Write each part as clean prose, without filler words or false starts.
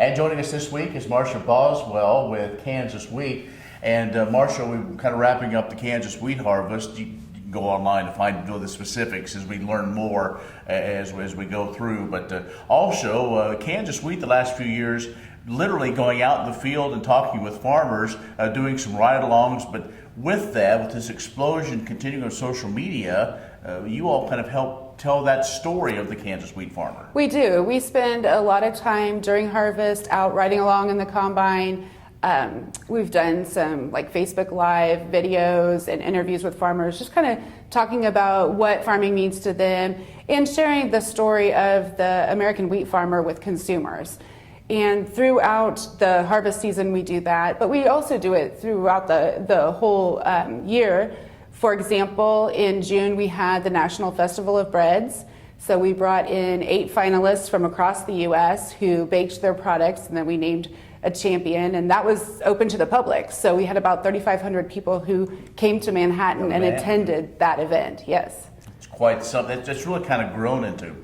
And joining us this week is Marsha Boswell with Kansas Wheat. And Marsha, we're kind of wrapping up the Kansas wheat harvest. You can go online to find the specifics as we learn more as we go through. But also, Kansas Wheat the last few years, literally going out in the field and talking with farmers, doing some ride-alongs. But with that, with this explosion continuing on social media, you all kind of help tell that story of the Kansas wheat farmer. We do. We spend a lot of time during harvest out riding along in the combine. We've done some like Facebook Live videos and interviews with farmers, just kind of talking about what farming means to them and sharing the story of the American wheat farmer with consumers. And throughout the harvest season, we do that, but we also do it throughout the whole year. For example, in June, we had the National Festival of Breads. So we brought in 8 finalists from across the U.S. who baked their products, and then we named a champion, and that was open to the public. So we had about 3,500 people who came to Manhattan and attended that event, yes. It's quite something. It's really kind of grown into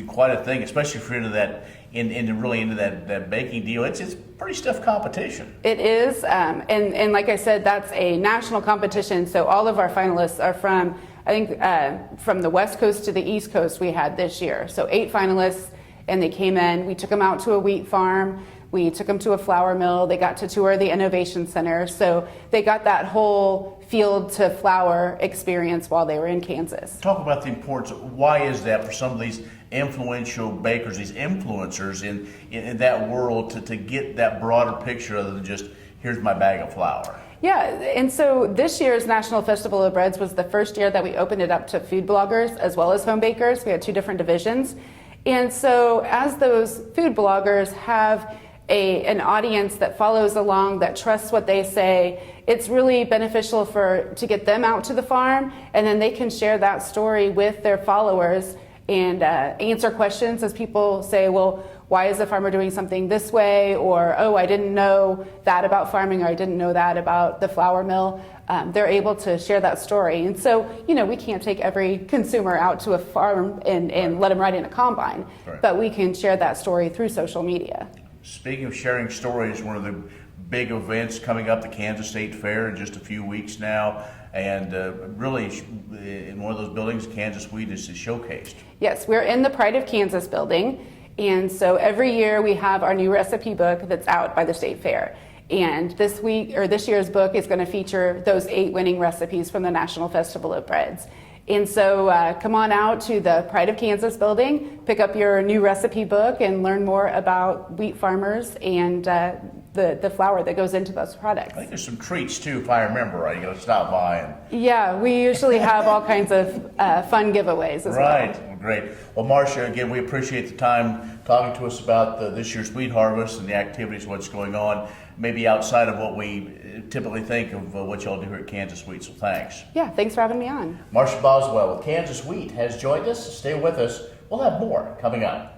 quite a thing, especially if you're into that, into that baking deal. It's pretty stiff competition. It is, and like I said, that's a national competition. So all of our finalists are from, I think, from the West Coast to the East Coast we had this year. So 8 finalists, and they came in. We took them out to a wheat farm. We took them to a flour mill. They got to tour the Innovation Center. So they got that whole field to flour experience while they were in Kansas. Talk about the importance. Why is that for some of these influential bakers, these influencers in that world to get that broader picture other than just, here's my bag of flour? Yeah, and so this year's National Festival of Breads was the first year that we opened it up to food bloggers as well as home bakers. We had 2 different divisions. And so as those food bloggers have an audience that follows along, that trusts what they say, it's really beneficial to get them out to the farm, and then they can share that story with their followers and answer questions as people say, well, why is the farmer doing something this way? Or, oh, I didn't know that about farming, or I didn't know that about the flour mill. They're able to share that story. And so, we can't take every consumer out to a farm and let them ride in a combine, but we can share that story through social media. Speaking of sharing stories, one of the big events coming up, the Kansas State Fair, in just a few weeks now, and really in one of those buildings, Kansas Wheat is showcased. Yes, we're in the Pride of Kansas building, and so every year we have our new recipe book that's out by the State Fair. And this year's book is going to feature those 8 winning recipes from the National Festival of Breads. And so come on out to the Pride of Kansas building, pick up your new recipe book, and learn more about wheat farmers and the flour that goes into those products. I think there's some treats too, if I remember right. You got to stop by and. Yeah, we usually have all kinds of fun giveaways as well. Right, well, great. Well, Marsha, again, we appreciate the time talking to us about this year's wheat harvest and the activities, what's going on, maybe outside of what we typically think of what y'all do here at Kansas Wheat. So thanks. Yeah, thanks for having me on. Marsha Boswell with Kansas Wheat has joined us. Stay with us. We'll have more coming up.